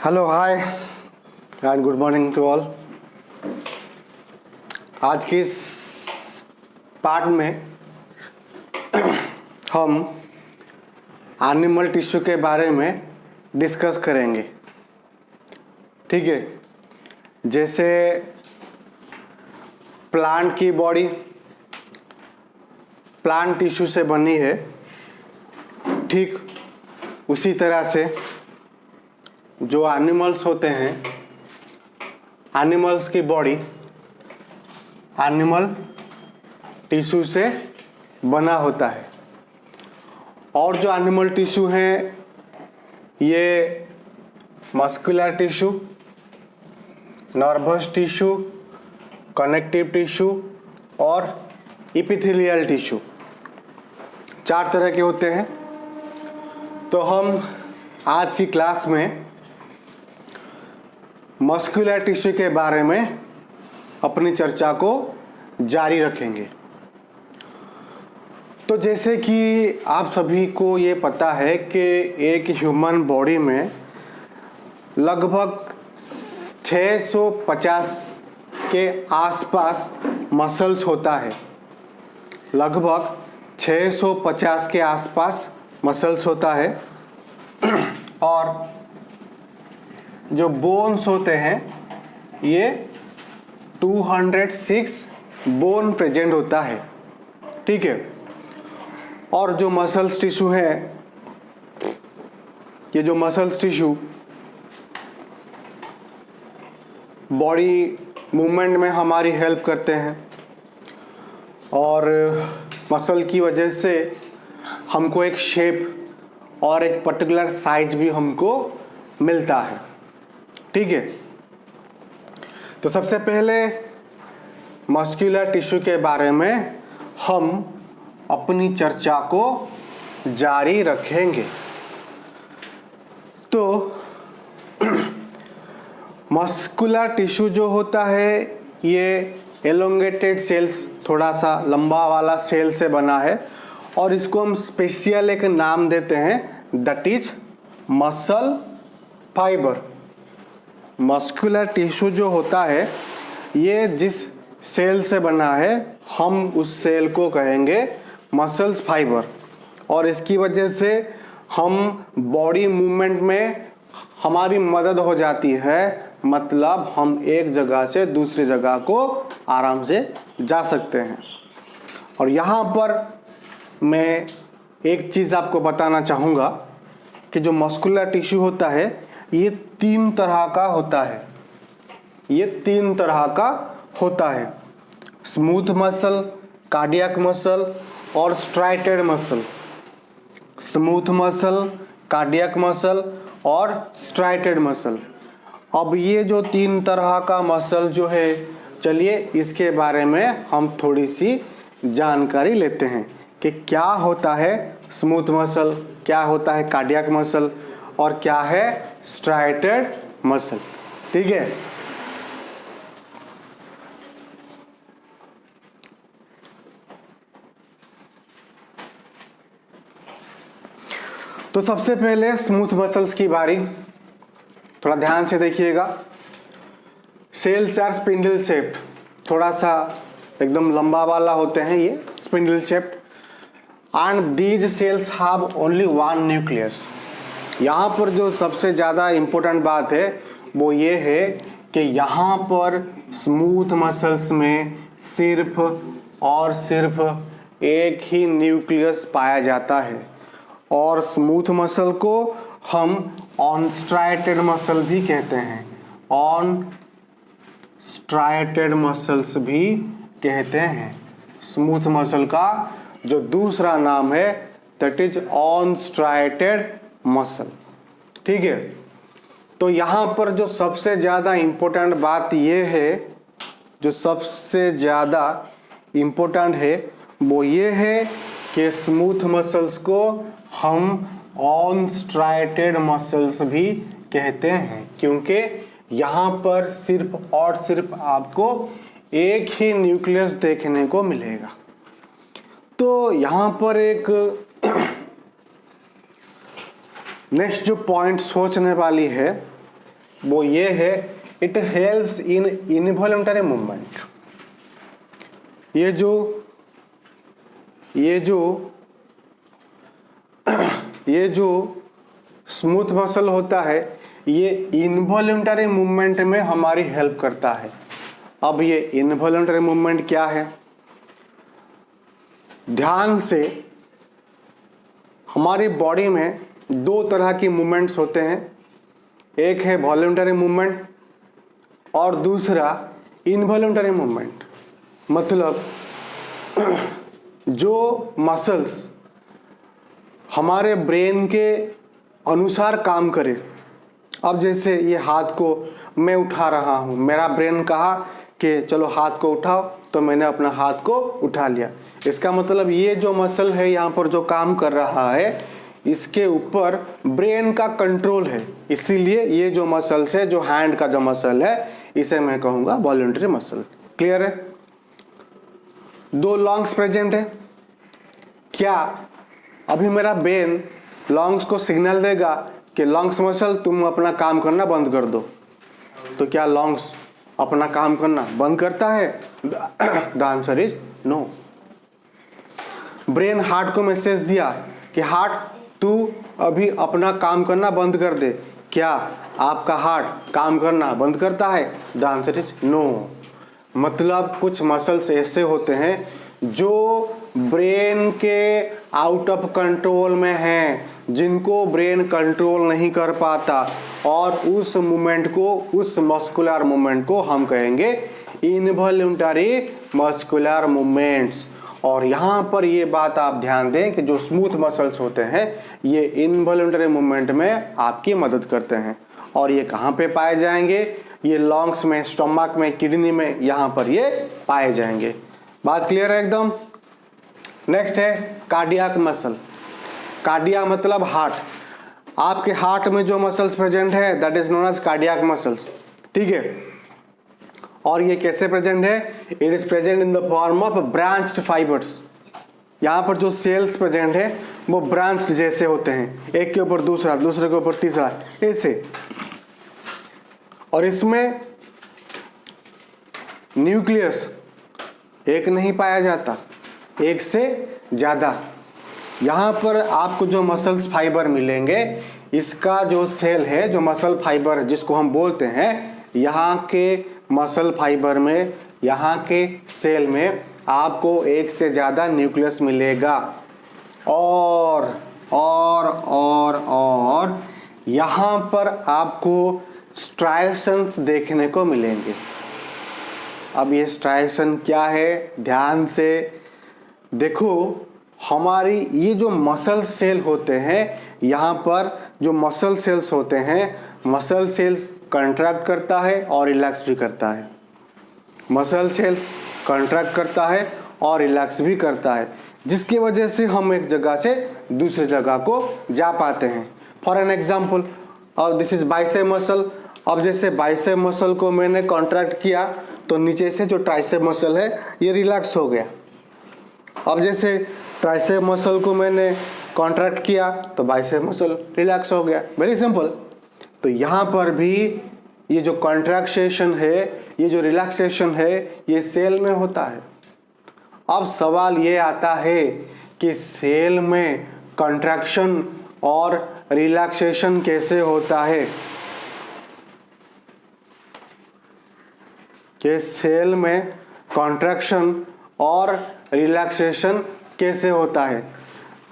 Hello hi and good morning to all. आज की इस पार्ट में हम एनिमल टिश्यू के बारे में डिस्कस करेंगे। ठीक है, जैसे प्लांट की बॉडी प्लांट टिश्यू से बनी है, ठीक उसी तरह से जो एनिमल्स होते हैं, एनिमल्स की बॉडी एनिमल टिश्यू से बना होता है। और जो एनिमल टिश्यू हैं ये muscular tissue, nervous tissue, connective tissue और एपिथेलियल टिश्यू, 4 तरह के होते हैं। तो हम आज की क्लास में मस्कुलर टिश्यू के बारे में अपनी चर्चा को जारी रखेंगे। तो जैसे कि आप सभी को ये पता है कि एक ह्यूमन बॉडी में लगभग 650 के आसपास मसल्स होता है। लगभग 650 के आसपास मसल्स होता है और जो बोन्स होते हैं ये 206 बोन प्रेजेंट होता है। ठीक है, और जो मसल्स टिश्यू है, ये जो मसल्स टिश्यू बॉडी मूवमेंट में हमारी हेल्प करते हैं और मसल की वजह से हमको एक शेप और एक पर्टिकुलर साइज भी हमको मिलता है। ठीक है, तो सबसे पहले मस्कुलर टिश्यू के बारे में हम अपनी चर्चा को जारी रखेंगे। तो मस्कुलर टिश्यू जो होता है ये एलोंगेटेड सेल्स, थोड़ा सा लंबा वाला सेल से बना है और इसको हम स्पेशल एक नाम देते हैं, that is muscle fibre. Muscular tissue जो होता है ये जिस सेल से बना है हम उस सेल को कहेंगे मसल्स फाइबर, और इसकी वजह से हम बॉडी मूवमेंट में हमारी मदद हो जाती है। मतलब हम एक जगह से दूसरी जगह को आराम से जा सकते हैं। और यहाँ पर मैं एक चीज़ आपको बताना चाहूँगा कि जो मस्कुलर टिश्यू होता है ये 3 तरह का होता है। ये 3 तरह का होता है, स्मूथ मसल, कार्डियक मसल और striated muscle. Smooth muscle, cardiac muscle और स्ट्राइटेड मसल। अब ये जो 3 तरह का मसल जो है, चलिए इसके बारे में हम थोड़ी सी जानकारी लेते हैं कि क्या होता है स्मूथ मसल, क्या होता है कार्डियक मसल और क्या है स्ट्राइटेड मसल। ठीक है, तो सबसे पहले स्मूथ मसल्स की बारी, थोड़ा ध्यान से देखिएगा। सेल्स आर स्पिंडल शेप्ड, थोड़ा सा एकदम लंबा वाला होते हैं ये, spindle shaped, and these cells have only 1 nucleus. यहाँ पर जो सबसे ज़्यादा इम्पोर्टेंट बात है वो ये है कि यहाँ पर स्मूथ मसल्स में सिर्फ और सिर्फ एक ही न्यूक्लियस पाया जाता है। और स्मूथ मसल को हम ऑन स्ट्राइटेड मसल भी कहते हैं, ऑन स्ट्राइटेड मसल्स भी कहते हैं। स्मूथ मसल का जो दूसरा नाम है that is on striated muscle. ठीक है, तो यहाँ पर जो सबसे ज़्यादा इम्पोर्टेंट बात ये है, जो सबसे ज़्यादा इम्पोर्टेंट है वो ये है कि स्मूथ मसल्स को हम ऑन स्ट्राइटेड मसल्स भी कहते हैं, क्योंकि यहाँ पर सिर्फ और सिर्फ आपको एक ही न्यूक्लियस देखने को मिलेगा। तो यहाँ पर एक नेक्स्ट जो पॉइंट सोचने वाली है वो ये है, it helps in involuntary movement. ये जो स्मूथ मसल होता है, ये इनवॉलंटरी मूवमेंट में हमारी हेल्प करता है। अब ये इनवॉलंटरी मूवमेंट क्या है, ध्यान से, हमारी बॉडी में दो तरह की मूवमेंट्स होते हैं, एक है वॉलंटरी मूवमेंट और दूसरा इनवॉलंटरी मूवमेंट। मतलब जो मसल्स हमारे ब्रेन के अनुसार काम करे। अब जैसे ये हाथ को मैं उठा रहा हूँ, मेरा ब्रेन कहा कि चलो हाथ को उठाओ, तो मैंने अपना हाथ को उठा लिया। इसका मतलब ये जो मसल है यहाँ पर जो काम कर रहा है, इसके ऊपर ब्रेन का कंट्रोल है, इसीलिए ये जो मसल्स है, जो हैंड का जो मसल है, इसे मैं कहूँगा वॉलंटरी मसल। क्लियर है? दो लॉन्ग्स प्रेजेंट है। क्या अभी मेरा ब्रेन लॉन्ग्स को सिग्नल देगा कि लॉन्ग्स मसल तुम अपना काम करना बंद कर दो, तो क्या लॉन्ग्स अपना काम करना बंद करता है? The answer is no. Brain heart को मैसेज दिया कि हार्ट तू अभी अपना काम करना बंद कर दे, क्या आपका हार्ट काम करना बंद करता है? The answer is no. मतलब कुछ मसल्स ऐसे होते हैं जो ब्रेन के आउट ऑफ कंट्रोल में हैं, जिनको ब्रेन कंट्रोल नहीं कर पाता, और उस मूवमेंट को, उस मस्कुलर मूवमेंट को हम कहेंगे इनवॉल्यूंटरी मस्कुलर मूवमेंट्स। और यहाँ पर ये बात आप ध्यान दें कि जो स्मूथ मसल्स होते हैं, ये इनवॉल्यूंटरी मूवमेंट में आपकी मदद करते हैं। और ये कहाँ पे पाए जाएंगे? ये लॉन्ग्स में, स्टमक में, किडनी में, यहाँ पर ये पाए जाएंगे। बात क्लियर है एकदम? नेक्स्ट है कार्डियक मसल। कार्डिया मतलब हार्ट। आपके हार्ट में जो मसल्स प्रेजेंट है, that is known as cardiac muscles. ठीक है? और ये कैसे प्रेजेंट है? It is present in the form of branched fibres. यहाँ पर जो सेल्स प्रेजेंट है वो ब्रांच जैसे होते हैं, एक के ऊपर दूसरा, दूसरे के ऊपर तीसरा, ऐसे। और इसमें न्यूक्लियस एक नहीं पाया जाता, एक से ज्यादा। यहाँ पर आपको जो मसल्स फाइबर मिलेंगे, इसका जो सेल है, जो मसल फाइबर जिसको हम बोलते हैं, यहाँ के मसल फाइबर में, यहाँ के सेल में आपको एक से ज्यादा न्यूक्लियस मिलेगा। और यहाँ पर आपको स्ट्राइएशंस देखने को मिलेंगे। अब ये स्ट्राइएशन क्या है? ध्यान से देखो, हमारी ये जो मसल सेल होते हैं, यहाँ पर जो मसल सेल्स होते हैं, मसल सेल्स कंट्रैक्ट करता है और रिलैक्स भी करता है। मसल सेल्स कंट्रैक्ट करता है और रिलैक्स भी करता है, जिसकी वजह से हम एक जगह से दूसरी जगह को जा पाते हैं। फॉर एन एग्जाम्पल, और दिस इज बाइसेप मसल। अब जैसे बाइसेप मसल को मैंने कॉन्ट्रैक्ट किया, तो नीचे से जो ट्राइसेप मसल है ये रिलैक्स हो गया। अब जैसे ट्राइसेप मसल को मैंने कॉन्ट्रैक्ट किया, तो बाइसेप मसल रिलैक्स हो गया। Very simple. तो यहाँ पर भी ये जो कॉन्ट्रैक्शन है, ये जो रिलैक्सेशन है, ये सेल में होता है। अब सवाल ये आता है कि सेल में कॉन्ट्रैक्शन और रिलैक्सेशन कैसे होता है? कि सेल में कॉन्ट्रैक्शन और रिलैक्सेशन कैसे होता है?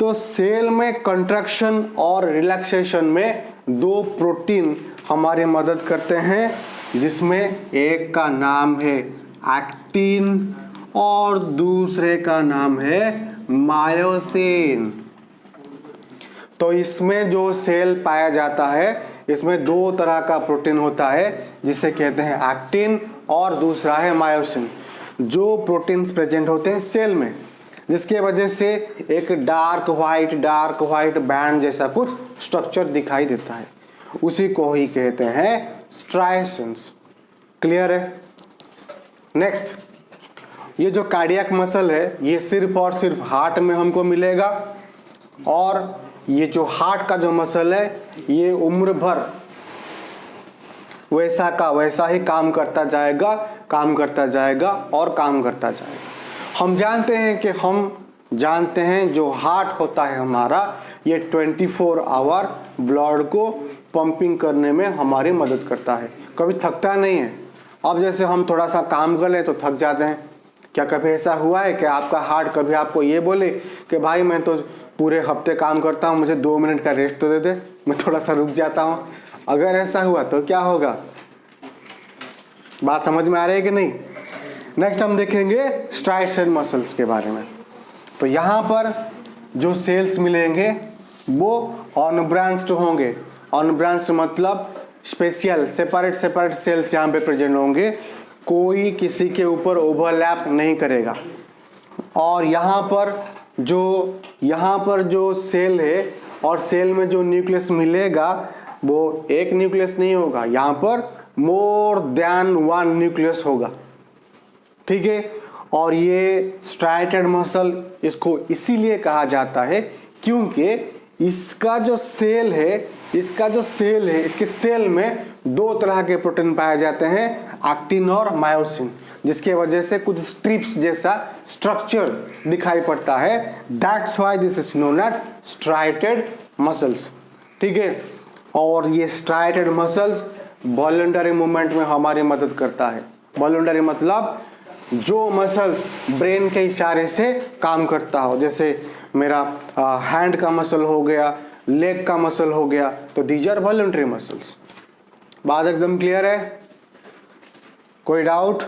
तो सेल में कॉन्ट्रैक्शन और रिलैक्सेशन में दो प्रोटीन हमारी मदद करते हैं, जिसमें एक का नाम है एक्टिन और दूसरे का नाम है मायोसिन। तो इसमें जो सेल पाया जाता है, इसमें दो तरह का प्रोटीन होता है, जिसे कहते हैं एक्टिन और दूसरा है मायोसिन। जो प्रोटीन्स प्रेजेंट होते हैं सेल में, जिसके वजह से एक डार्क व्हाइट बैंड जैसा कुछ स्ट्रक्चर दिखाई देता है, उसी को ही कहते हैं स्ट्राइएशंस। क्लियर है? नेक्स्ट, ये जो कार्डियक मसल है, ये सिर्फ और सिर्फ हार्ट में हमको मिलेगा। और ये जो हार्ट का जो मसल है, ये उम्र भर वैसा का वैसा ही काम करता जाएगा, काम करता जाएगा और काम करता जाएगा। हम जानते हैं जो हार्ट होता है हमारा, ये 24 आवर ब्लड को पंपिंग करने में हमारी मदद करता है, कभी थकता नहीं है। अब जैसे हम थोड़ा सा काम कर लें तो थक जाते हैं। क्या कभी ऐसा हुआ है कि आपका हार्ट कभी आपको ये बोले कि भाई मैं तो पूरे हफ्ते काम करता हूँ, मुझे 2 मिनट का रेस्ट तो दे दे, मैं थोड़ा सा रुक जाता हूँ? अगर ऐसा हुआ तो क्या होगा? बात समझ में आ रही है कि नहीं? नेक्स्ट हम देखेंगे स्ट्राइड सेल मसल्स के बारे में। तो यहाँ पर जो सेल्स मिलेंगे वो अनब्रांच्ड होंगे। अनब्रांच्ड मतलब स्पेशल सेपरेट सेल्स यहाँ पे प्रेजेंट होंगे, कोई किसी के ऊपर ओवरलैप नहीं करेगा। और यहाँ पर जो सेल है और सेल में जो न्यूक्लियस मिलेगा वो एक न्यूक्लियस नहीं होगा, यहाँ पर मोर देन 1 न्यूक्लियस होगा, ठीक है। और ये स्ट्राइटेड मसल इसको इसीलिए कहा जाता है क्योंकि इसका जो सेल है इसके सेल में 2 तरह के प्रोटीन पाए जाते हैं, एक्टिन और मायोसिन, जिसके वजह से कुछ स्ट्रिप्स जैसा स्ट्रक्चर दिखाई पड़ता है। That's why this is known as striated muscles, ठीक है। और ये स्ट्राइटेड मसल्स वॉलंटरी मूवमेंट में हमारी मदद करता है। वॉलंटरी मतलब जो मसल्स ब्रेन के इशारे से काम करता हो, जैसे मेरा हैंड का मसल हो गया, लेग का मसल हो गया, तो दीज आर वॉलंटरी मसल्स। बात एकदम क्लियर है? कोई डाउट?